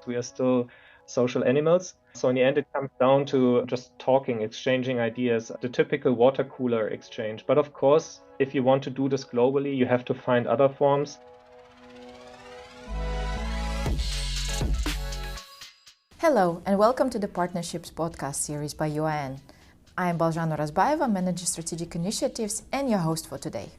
We are still social animals. So in the end, it comes down to just talking, exchanging ideas, the typical water cooler exchange. But of course, if you want to do this globally, you have to find other forms. Hello, and welcome to the Partnerships podcast series by UIN. I am Baljana Razbaeva, Manager Strategic Initiatives, and your host for today.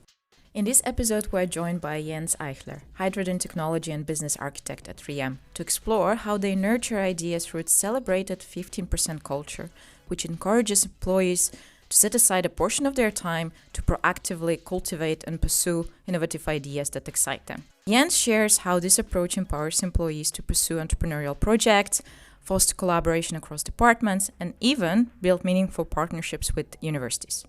In this episode, we're joined by Jens Eichler, Hydrogen Technology and Business Architect at 3M, to explore how they nurture ideas through its celebrated 15% culture, which encourages employees to set aside a portion of their time to proactively cultivate and pursue innovative ideas that excite them. Jens shares how this approach empowers employees to pursue entrepreneurial projects, foster collaboration across departments, and even build meaningful partnerships with universities.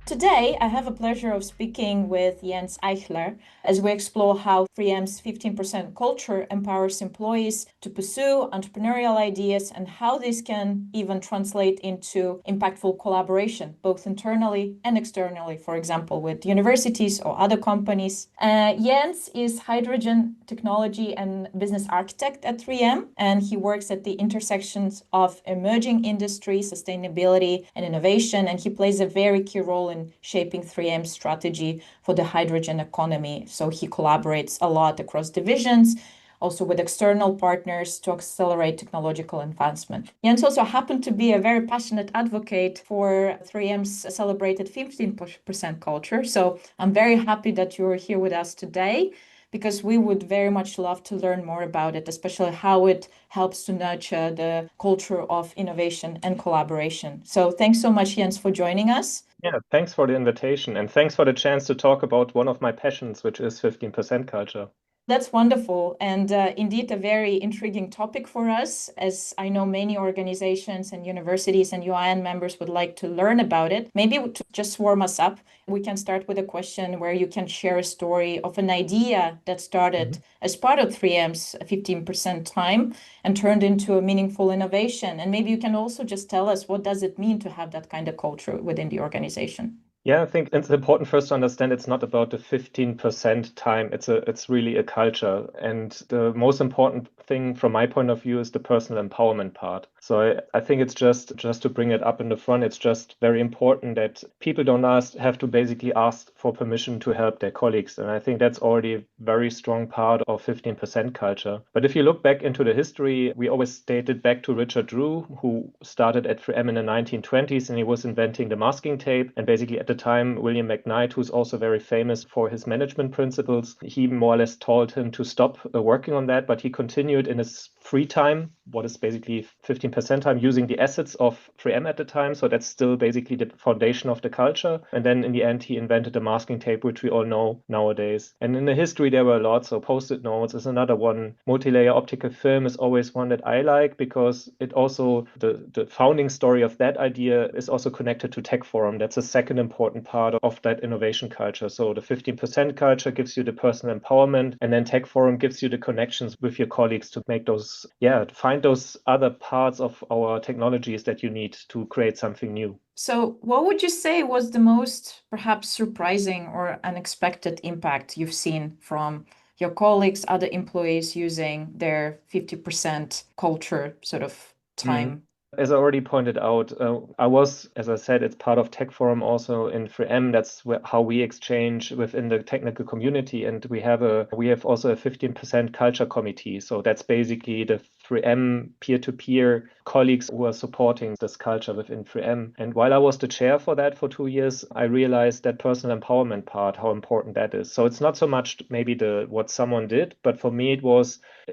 Today, I have the pleasure of speaking with Jens Eichler as we explore how 3M's 15% culture empowers employees to pursue entrepreneurial ideas and how this can even translate into impactful collaboration, both internally and externally, for example, with universities or other companies. Jens is Hydrogen Technology and Business Architect at 3M, and he works at the intersections of emerging industry, sustainability, and innovation, and he plays a very key role in shaping 3M's strategy for the hydrogen economy. So he collaborates a lot across divisions, also with external partners to accelerate technological advancement. Jens also happened to be a very passionate advocate for 3M's celebrated 15% culture. So I'm very happy that you're here with us today, because we would very much love to learn more about it, especially how it helps to nurture the culture of innovation and collaboration. So thanks so much, Jens, for joining us. Yeah, thanks for the invitation and thanks for the chance to talk about one of my passions, which is 15% culture. That's wonderful, and indeed a very intriguing topic for us, as I know many organizations and universities and UIN members would like to learn about it. Maybe to just warm us up, we can start with a question where you can share a story of an idea that started as part of 3M's 15% time and turned into a meaningful innovation. And maybe you can also just tell us, what does it mean to have that kind of culture within the organization? Yeah, I think it's important first to understand it's not about the 15% time. It's really a culture. And the most important thing from my point of view is the personal empowerment part. So I think it's just to bring it up in the front, it's just very important that people don't have to basically ask for permission to help their colleagues. And I think that's already a very strong part of 15% culture. But if you look back into the history, we always dated back to Richard Drew, who started at 3M in the 1920s, and he was inventing the masking tape. And basically at the time, William McKnight, who's also very famous for his management principles, he more or less told him to stop working on that, but he continued in his free time, what is basically 15% time, using the assets of 3M at the time. So that's still basically the foundation of the culture. And then in the end, he invented the masking tape, which we all know nowadays. And in the history, there were a lot. So Post-it notes is another one. Multi-layer optical film is always one that I like, because it also, the founding story of that idea is also connected to Tech Forum. That's a second important part of that innovation culture. So the 15% culture gives you the personal empowerment, and then Tech Forum gives you the connections with your colleagues to make those, find those other parts of our technologies that you need to create something new. So what would you say was the most perhaps surprising or unexpected impact you've seen from your colleagues, other employees using their 50% culture sort of time? As I already pointed out, I was, as I said, it's part of Tech Forum also in 3M. That's how we exchange within the technical community. And we have also a 15% culture committee. So that's basically the 3M peer-to-peer colleagues who are supporting this culture within 3M. And while I was the chair for that for 2 years, I realized that personal empowerment part, how important that is. So it's not so much maybe what someone did, but for me,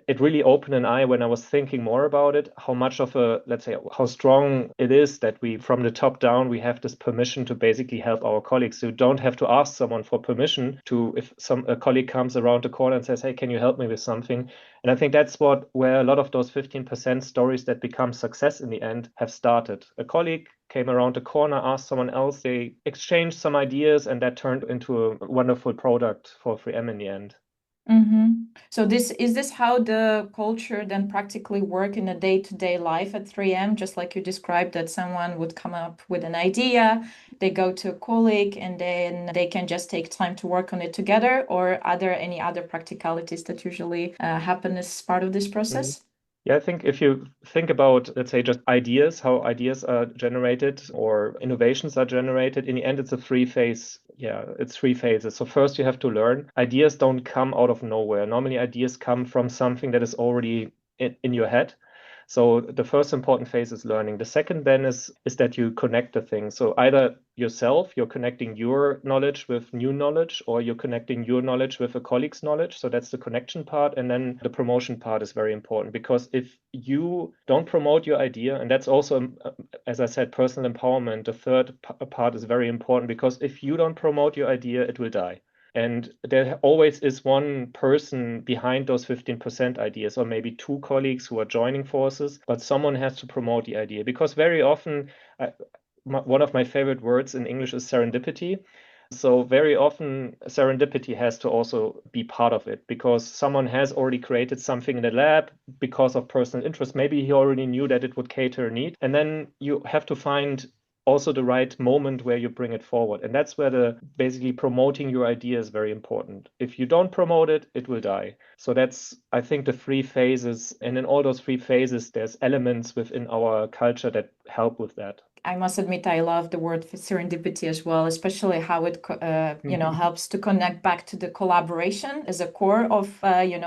it really opened an eye when I was thinking more about it, how much of how strong it is that we, from the top down, we have this permission to basically help our colleagues. So you don't have to ask someone for permission if a colleague comes around the corner and says, hey, can you help me with something? And I think that's where a lot of those 15% stories that become success in the end have started. A colleague came around the corner, asked someone else, they exchanged some ideas, and that turned into a wonderful product for 3M in the end. So is this how the culture then practically work in a day-to-day life at 3M? Just like you described, that someone would come up with an idea, they go to a colleague, and then they can just take time to work on it together, or are there any other practicalities that usually happen as part of this process? Yeah, I think if you think about, let's say, just ideas, how ideas are generated or innovations are generated, in the end, it's a three-phase. Yeah, it's three phases. So first, you have to learn. Ideas don't come out of nowhere. Normally, ideas come from something that is already in your head. So the first important phase is learning. The second then is that you connect the things. So either yourself, you're connecting your knowledge with new knowledge, or you're connecting your knowledge with a colleague's knowledge. So that's the connection part. And then the promotion part is very important, because if you don't promote your idea, and that's also, as I said, personal empowerment, the third part is very important, because if you don't promote your idea, it will die. And there always is one person behind those 15% ideas, or maybe two colleagues who are joining forces, but someone has to promote the idea. Because very often, one of my favorite words in English is serendipity. So very often serendipity has to also be part of it, because someone has already created something in the lab because of personal interest. Maybe he already knew that it would cater a need. And then you have to find also the right moment where you bring it forward. And that's where the basically promoting your idea is very important. If you don't promote it, it will die. So that's, I think, the three phases. And in all those three phases, there's elements within our culture that help with that. I must admit, I love the word serendipity as well, especially how it, helps to connect back to the collaboration as a core of,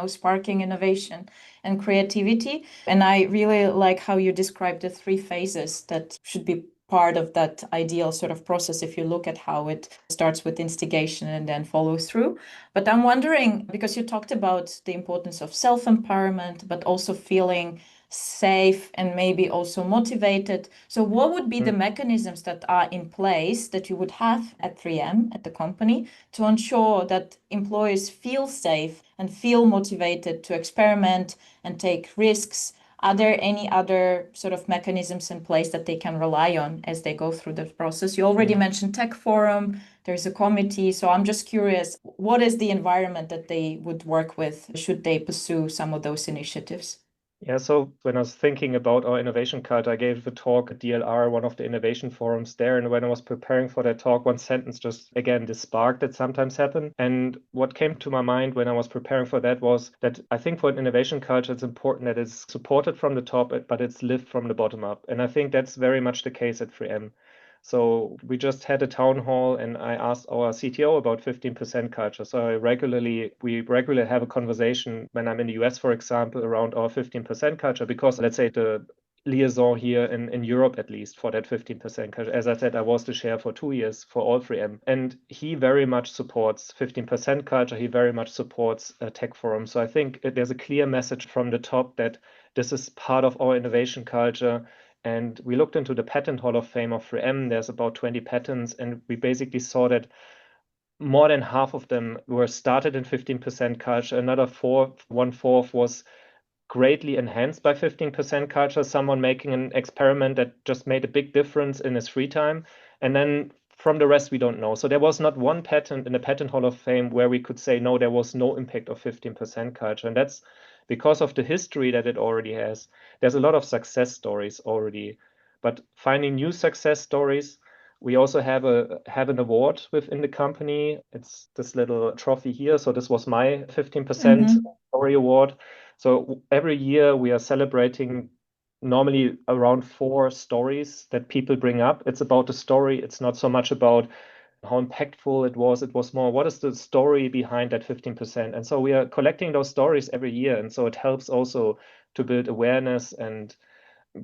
sparking innovation and creativity. And I really like how you describe the three phases that should be part of that ideal sort of process if you look at how it starts with instigation and then follows through. But I'm wondering, because you talked about the importance of self-empowerment, but also feeling safe and maybe also motivated. So what would be the mechanisms that are in place that you would have at 3M, at the company, to ensure that employees feel safe and feel motivated to experiment and take risks? Are there any other sort of mechanisms in place that they can rely on as they go through the process? You already mentioned Tech Forum, there's a committee. So I'm just curious, what is the environment that they would work with should they pursue some of those initiatives? Yeah, so when I was thinking about our innovation culture, I gave a talk at DLR, one of the innovation forums there. And when I was preparing for that talk, one sentence just, again, this spark that sometimes happen. And what came to my mind when I was preparing for that was that I think for an innovation culture, it's important that it's supported from the top, but it's lived from the bottom up. And I think that's very much the case at 3M. So we just had a town hall, and I asked our CTO about 15% culture. So we regularly have a conversation when I'm in the US, for example, around our 15% culture, because let's say the liaison here in Europe, at least for that 15% culture. As I said, I was the chair for 2 years for all 3M. And he very much supports 15% culture. He very much supports Tech Forum. So I think there's a clear message from the top that this is part of our innovation culture. And we looked into the patent hall of fame of 3M. There's about 20 patents, and we basically saw that more than half of them were started in 15% culture. Another one fourth was greatly enhanced by 15% culture, someone making an experiment that just made a big difference in his free time. And then from the rest, we don't know. So there was not one patent in the Patent Hall of Fame where we could say, no, there was no impact of 15% culture. And that's because of the history that it already has. There's a lot of success stories already, but finding new success stories. We also have an award within the company. It's this little trophy here. So this was my 15% story award. So every year we are celebrating normally around 4 stories that people bring up. It's about the story. It's not so much about how impactful it was. It was more, what is the story behind that 15%? And so we are collecting those stories every year. And so it helps also to build awareness and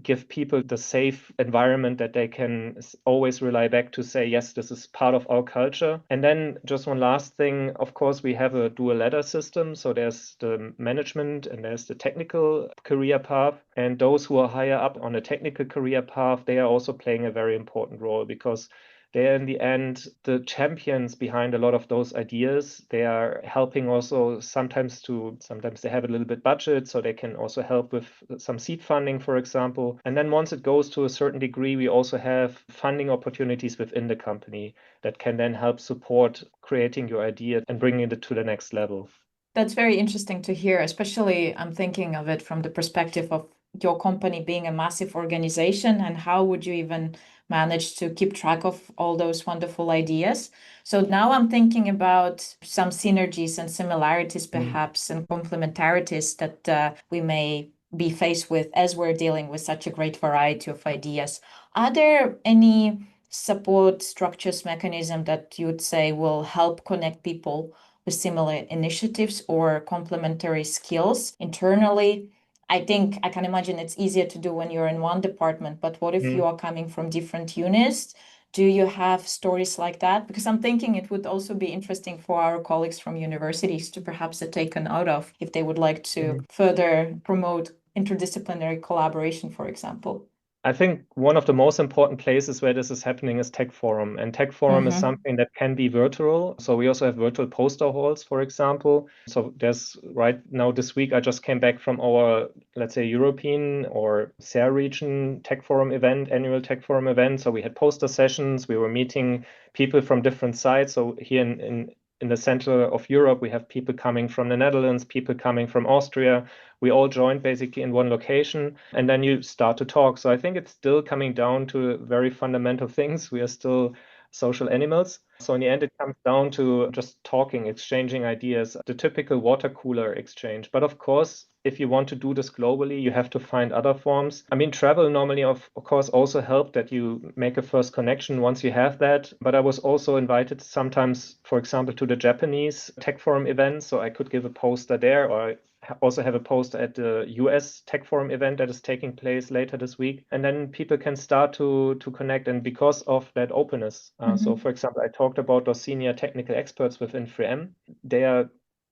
give people the safe environment that they can always rely back to say, yes, this is part of our culture. And then just one last thing, of course, we have a dual ladder system. So there's the management and there's the technical career path. And those who are higher up on the technical career path, they are also playing a very important role, because they're in the end the champions behind a lot of those ideas. They are helping also sometimes they have a little bit budget, so they can also help with some seed funding, for example. And then once it goes to a certain degree, we also have funding opportunities within the company that can then help support creating your idea and bringing it to the next level. That's very interesting to hear, especially I'm thinking of it from the perspective of your company being a massive organization, and how would you even manage to keep track of all those wonderful ideas? So now I'm thinking about some synergies and similarities, perhaps, and complementarities that we may be faced with as we're dealing with such a great variety of ideas. Are there any support structures, mechanism that you would say will help connect people with similar initiatives or complementary skills internally? I think I can imagine it's easier to do when you're in one department, but what if you are coming from different units? Do you have stories like that? Because I'm thinking it would also be interesting for our colleagues from universities to perhaps take an out of if they would like to further promote interdisciplinary collaboration, for example. I think one of the most important places where this is happening is Tech Forum. And Tech Forum is something that can be virtual. So we also have virtual poster halls, for example. So there's right now this week, I just came back from our, let's say, European or SAR region Tech Forum event, annual Tech Forum event. So we had poster sessions. We were meeting people from different sites. So here in the center of Europe, we have people coming from the Netherlands, people coming from Austria. We all joined basically in one location, and then you start to talk. So I think it's still coming down to very fundamental things. We are still social animals. So in the end, it comes down to just talking, exchanging ideas, the typical water cooler exchange. But of course, if you want to do this globally, you have to find other forms. I mean, travel normally, of course, also help that you make a first connection once you have that. But I was also invited sometimes, for example, to the Japanese Tech Forum event. So I could give a poster there, or also have a poster at the US Tech Forum event that is taking place later this week. And then people can start to connect. And because of that openness, so for example, I talked about those senior technical experts within 3M. They are,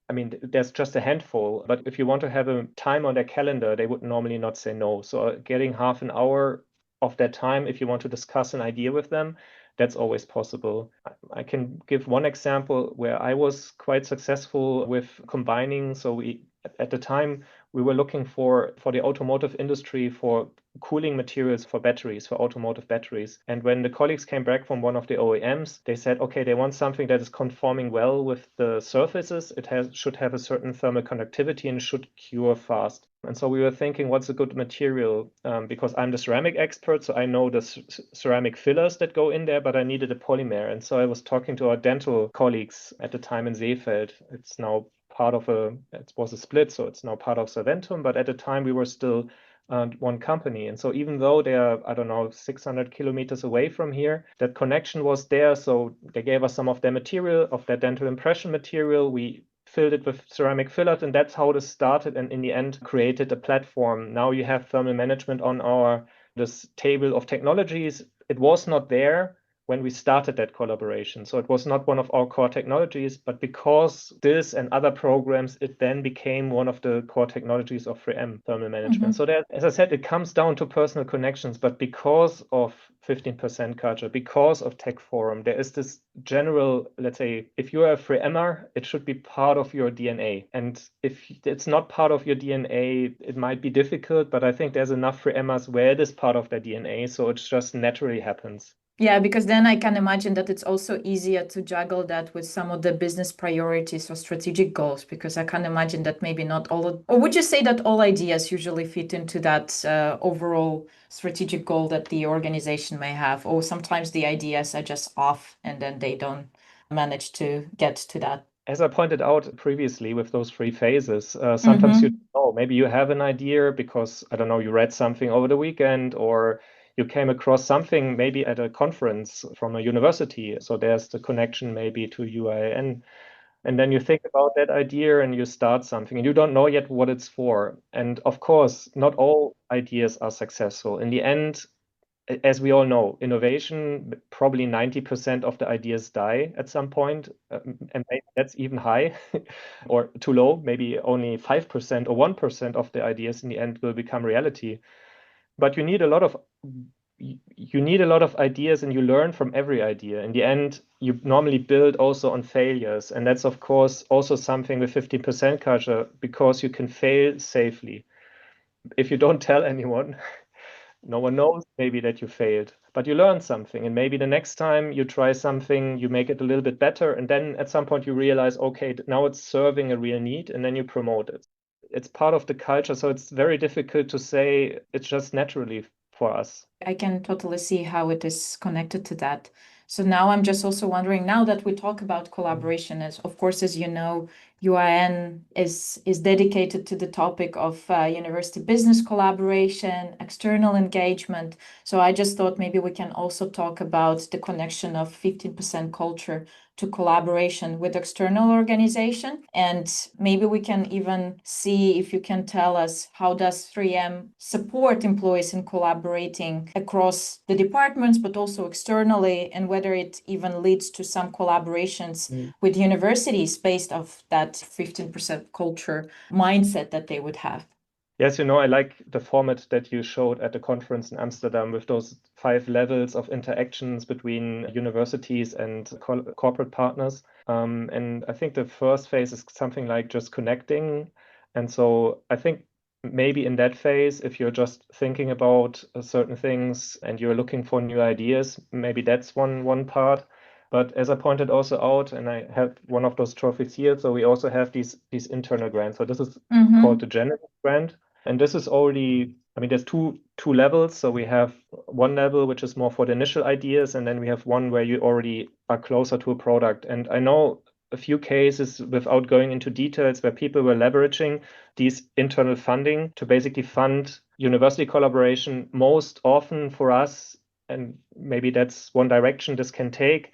I mean, there's just a handful, but if you want to have a time on their calendar, they would normally not say no. So getting half an hour of that time, if you want to discuss an idea with them, that's always possible. I can give one example where I was quite successful with combining. So we, at the time, we were looking for the automotive industry for cooling materials for batteries, for automotive batteries. And when the colleagues came back from one of the OEMs, they said, okay, they want something that is conforming well with the surfaces. It should have a certain thermal conductivity and should cure fast. And so we were thinking, what's a good material? Because I'm the ceramic expert, so I know the ceramic fillers that go in there, but I needed a polymer. And so I was talking to our dental colleagues at the time in Seefeld. It's now part of it was a split, so it's now part of Serventum, but at the time we were still one company. And so even though they are, I don't know, 600 kilometers away from here, that connection was there. So they gave us some of their material, of their dental impression material. We filled it with ceramic fillers, and that's how this started, and in the end created a platform. Now you have thermal management on this table of technologies. It was not there when we started that collaboration. So it was not one of our core technologies, but because this and other programs, it then became one of the core technologies of 3M thermal management. So that, as I said, it comes down to personal connections, but because of 15% culture, because of Tech Forum, there is this general, let's say, if you're a 3Mer, it should be part of your DNA. And if it's not part of your DNA, it might be difficult, but I think there's enough 3Mers where it is part of their DNA. So it just naturally happens. Yeah, because then I can imagine that it's also easier to juggle that with some of the business priorities or strategic goals, because I can imagine that maybe not all, or would you say that all ideas usually fit into that overall strategic goal that the organization may have, or sometimes the ideas are just off and then they don't manage to get to that? As I pointed out previously with those three phases, sometimes you don't know, maybe you have an idea because, I don't know, you read something over the weekend, or you came across something maybe at a conference from a university. So there's the connection maybe to UIN. And then you think about that idea and you start something and you don't know yet what it's for. And of course, not all ideas are successful. In the end, as we all know, innovation, probably 90% of the ideas die at some point, and maybe that's even high or too low. Maybe only 5% or 1% of the ideas in the end will become reality. But you need a lot of ideas, and you learn from every idea. In the end, you normally build also on failures, and that's of course also something with 15% culture, because you can fail safely. If you don't tell anyone, no one knows maybe that you failed. but you learn something. And maybe the next time you try something, you make it a little bit better. And then at some point you realize, okay, now it's serving a real need, and then you promote it. It's part of the culture. So it's very difficult to say it's just naturally for us. I can totally see how it is connected to that. So now I'm just also wondering, now that we talk about collaboration, as of course, as you know, UIN is dedicated to the topic of university business collaboration, external engagement. So I just thought maybe we can also talk about the connection of 15% culture to collaboration with external organization. And maybe we can even see if you can tell us how does 3M support employees in collaborating across the departments, but also externally, and whether it even leads to some collaborations with universities based off that 15% culture mindset that they would have. Yes, I like the format that you showed at the conference in Amsterdam with those 5 levels of interactions between universities and corporate partners. And I think the first phase is something like just connecting. And so I think maybe in that phase, if you're just thinking about certain things and you're looking for new ideas, maybe that's one part. But as I pointed also out, and I have one of those trophies here, so we also have these internal grants. So this is called the Genesis grant. And this is already, there's two levels. So we have one level, which is more for the initial ideas, and then we have one where you already are closer to a product. And I know a few cases, without going into details, where people were leveraging these internal funding to basically fund university collaboration. Most often for us, and maybe that's one direction this can take,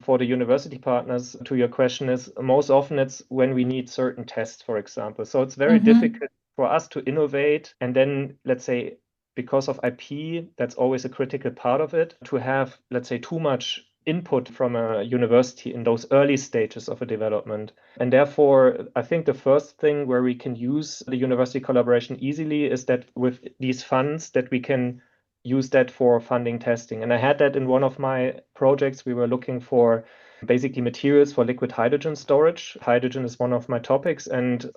for the university partners, to your question, is most often it's when we need certain tests, for example. So it's very difficult for us to innovate, and then, let's say, because of IP, that's always a critical part of it, to have, let's say, too much input from a university in those early stages of a development. And therefore, I think the first thing where we can use the university collaboration easily is that with these funds that we can use that for funding testing. And I had that in one of my projects. We were looking for basically materials for liquid hydrogen storage. Hydrogen is one of my topics. And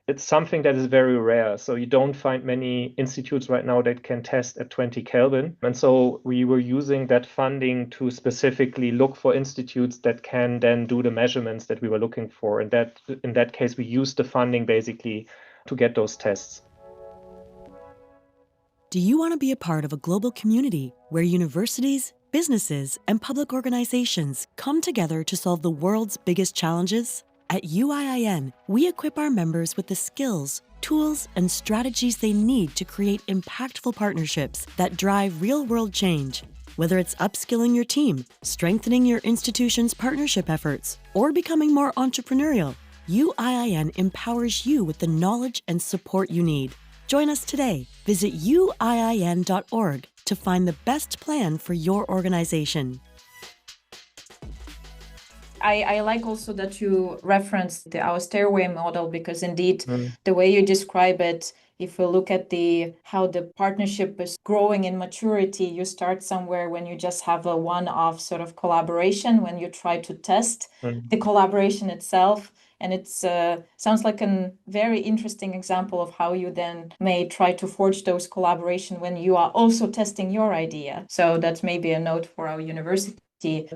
it's something that is very rare. So you don't find many institutes right now that can test at 20 Kelvin. And so we were using that funding to specifically look for institutes that can then do the measurements that we were looking for. And that in that case, we used the funding basically to get those tests. Do you want to be a part of a global community where universities, businesses, and public organizations come together to solve the world's biggest challenges? At UIIN, we equip our members with the skills, tools, and strategies they need to create impactful partnerships that drive real-world change. Whether it's upskilling your team, strengthening your institution's partnership efforts, or becoming more entrepreneurial, UIIN empowers you with the knowledge and support you need. Join us today. Visit uiin.org to find the best plan for your organization. I like also that you referenced our stairway model, because indeed the way you describe it, if we look at how the partnership is growing in maturity, you start somewhere when you just have a one-off sort of collaboration, when you try to test the collaboration itself. And it sounds like a very interesting example of how you then may try to forge those collaboration when you are also testing your idea. So that's maybe a note for our university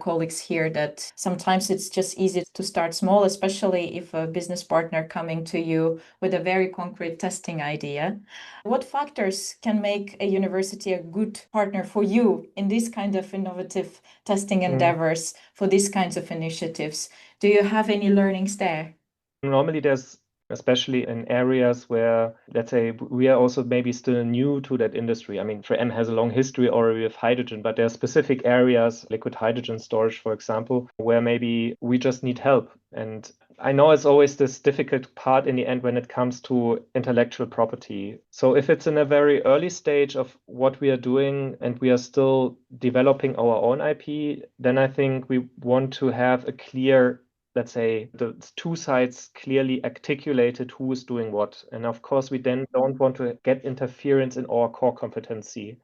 colleagues here, that sometimes it's just easy to start small, especially if a business partner coming to you with a very concrete testing idea. What factors can make a university a good partner for you in this kind of innovative testing endeavors, for these kinds of initiatives? Do you have any learnings there? Normally there's, especially in areas where, let's say, we are also maybe still new to that industry. 3M has a long history already with hydrogen, but there are specific areas, liquid hydrogen storage, for example, where maybe we just need help. And I know it's always this difficult part in the end when it comes to intellectual property. So if it's in a very early stage of what we are doing and we are still developing our own IP, then I think we want to have a clear, let's say, the two sides clearly articulated who is doing what. And of course, we then don't want to get interference in our core competency.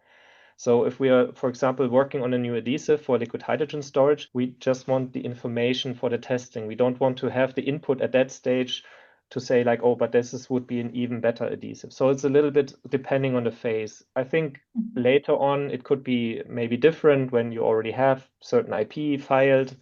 So if we are, for example, working on a new adhesive for liquid hydrogen storage, we just want the information for the testing. We don't want to have the input at that stage to say like, oh, but would be an even better adhesive. So it's a little bit depending on the phase. I think later on it could be maybe different when you already have certain IP filed.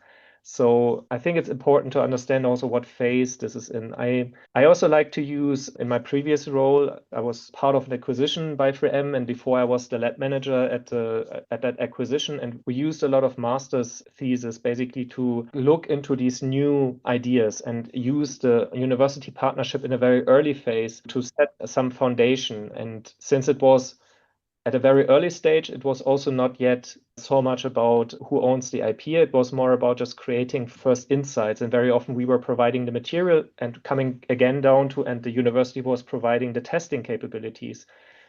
So I think it's important to understand also what phase this is in. I also like to use, in my previous role, I was part of an acquisition by 3M, and before I was the lab manager at that acquisition, and we used a lot of master's thesis basically to look into these new ideas and use the university partnership in a very early phase to set some foundation. And since it was at a very early stage, it was also not yet so much about who owns the IP. It was more about just creating first insights. And very often we were providing the material and coming again down to, and the university was providing the testing capabilities.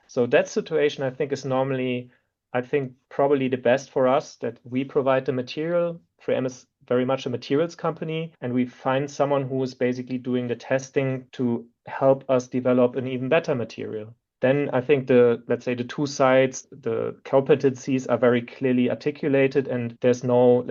So that situation, I think, is normally, I think, probably the best for us, that we provide the material. 3M is very much a materials company, and we find someone who is basically doing the testing to help us develop an even better material. Then I think let's say the two sides, the competencies are very clearly articulated, and there's no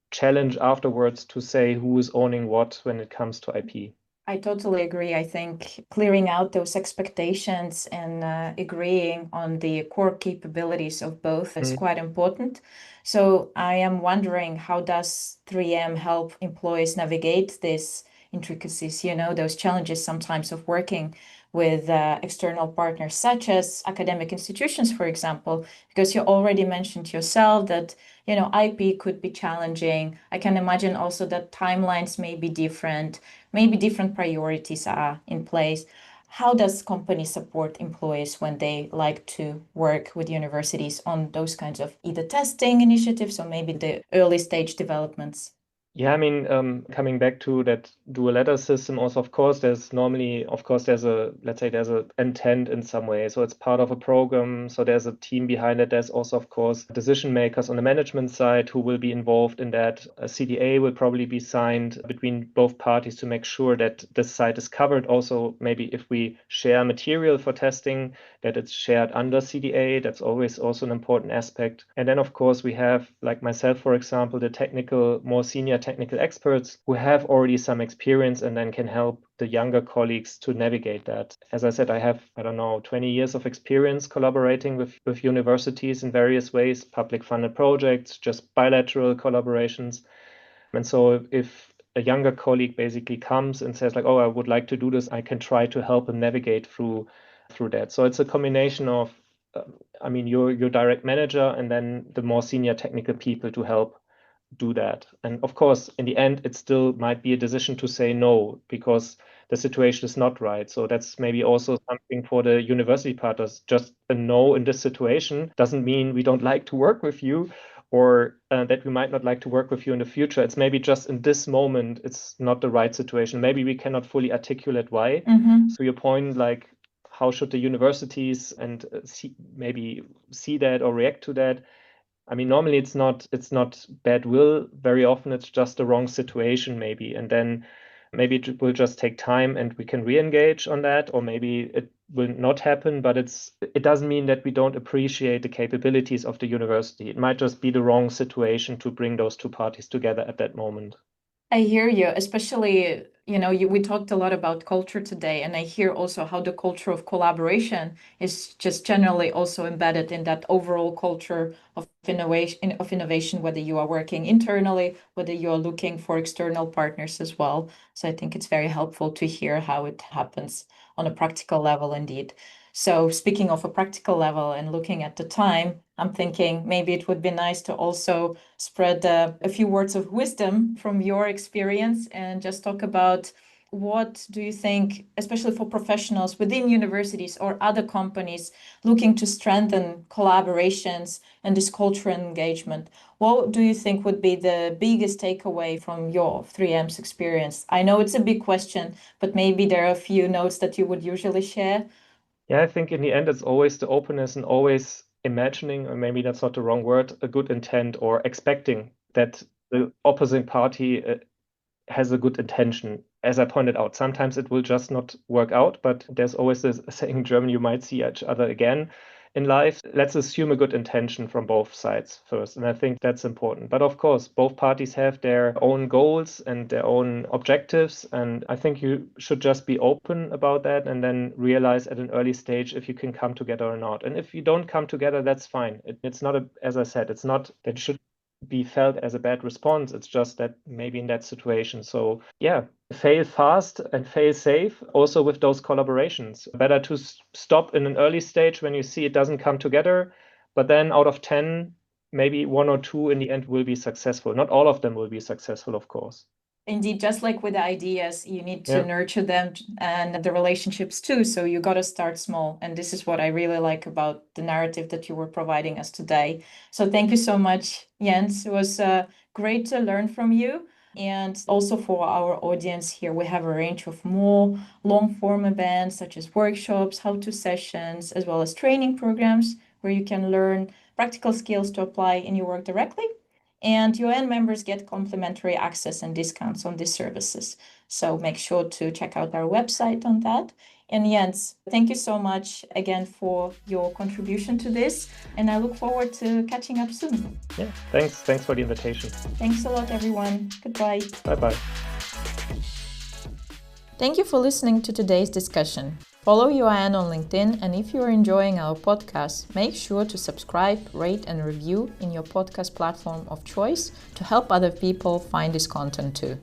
challenge afterwards to say who is owning what when it comes to IP. I totally agree. I think clearing out those expectations and agreeing on the core capabilities of both is quite important. So I am wondering, how does 3M help employees navigate these intricacies, those challenges sometimes of working with external partners, such as academic institutions, for example, because you already mentioned yourself that, IP could be challenging. I can imagine also that timelines may be different, maybe different priorities are in place. How does company support employees when they like to work with universities on those kinds of either testing initiatives or maybe the early stage developments? Yeah, I mean, coming back to that dual ladder system, also, of course, there's a intent in some way. So it's part of a program. So there's a team behind it. There's also, of course, decision makers on the management side who will be involved in that. A CDA will probably be signed between both parties to make sure that this site is covered. Also, maybe if we share material for testing, that it's shared under CDA. That's always also an important aspect. And then, of course, we have, like myself, for example, the more senior technical experts who have already some experience and then can help the younger colleagues to navigate that. As I said, I have, 20 years of experience collaborating with universities in various ways, public funded projects, just bilateral collaborations. And so if a younger colleague basically comes and says like, oh, I would like to do this, I can try to help him navigate through that. So it's a combination of, your direct manager and then the more senior technical people to help do that. And of course, in the end, it still might be a decision to say no because the situation is not right. So that's maybe also something for the university partners. Just a no in this situation doesn't mean we don't like to work with you or that we might not like to work with you in the future. It's maybe just in this moment, it's not the right situation. Maybe we cannot fully articulate why. So your point, like, how should the universities and maybe see that or react to that? I mean, normally it's not bad will. Very often it's just the wrong situation, maybe. And then maybe it will just take time and we can re-engage on that, or maybe it will not happen, but it doesn't mean that we don't appreciate the capabilities of the university. It might just be the wrong situation to bring those two parties together at that moment. I hear you, especially, we talked a lot about culture today, and I hear also how the culture of collaboration is just generally also embedded in that overall culture of innovation, whether you are working internally, whether you are looking for external partners as well. So I think it's very helpful to hear how it happens on a practical level indeed. So speaking of a practical level and looking at the time, I'm thinking maybe it would be nice to also spread a few words of wisdom from your experience and just talk about what do you think, especially for professionals within universities or other companies looking to strengthen collaborations and this culture and engagement. What do you think would be the biggest takeaway from your 3M's experience? I know it's a big question, but maybe there are a few notes that you would usually share. Yeah, I think in the end, it's always the openness and always imagining, or maybe that's not the wrong word, a good intent or expecting that the opposing party has a good intention. As I pointed out, sometimes it will just not work out, but there's always this saying in German, you might see each other again. in life, let's assume a good intention from both sides first. And I think that's important. But of course, both parties have their own goals and their own objectives. And I think you should just be open about that and then realize at an early stage if you can come together or not. And if you don't come together, that's fine. It's not, as I said, it's not that you should be felt as a bad response. It's just that maybe in that situation. So yeah, fail fast and fail safe also with those collaborations. Better to stop in an early stage when you see it doesn't come together, but then out of 10, maybe 1 or 2 in the end will be successful. Not all of them will be successful, of course. Indeed, just like with the ideas, you need to nurture them and the relationships too. So you got to start small. And this is what I really like about the narrative that you were providing us today. So thank you so much, Jens. It was great to learn from you. And also for our audience here, we have a range of more long-form events such as workshops, how-to sessions, as well as training programs where you can learn practical skills to apply in your work directly. And UN members get complimentary access and discounts on these services. So make sure to check out our website on that. And Jens, thank you so much again for your contribution to this. And I look forward to catching up soon. Yeah, thanks. Thanks for the invitation. Thanks a lot, everyone. Goodbye. Bye-bye. Thank you for listening to today's discussion. Follow UIN on LinkedIn, and if you are enjoying our podcast, make sure to subscribe, rate, and review in your podcast platform of choice to help other people find this content too.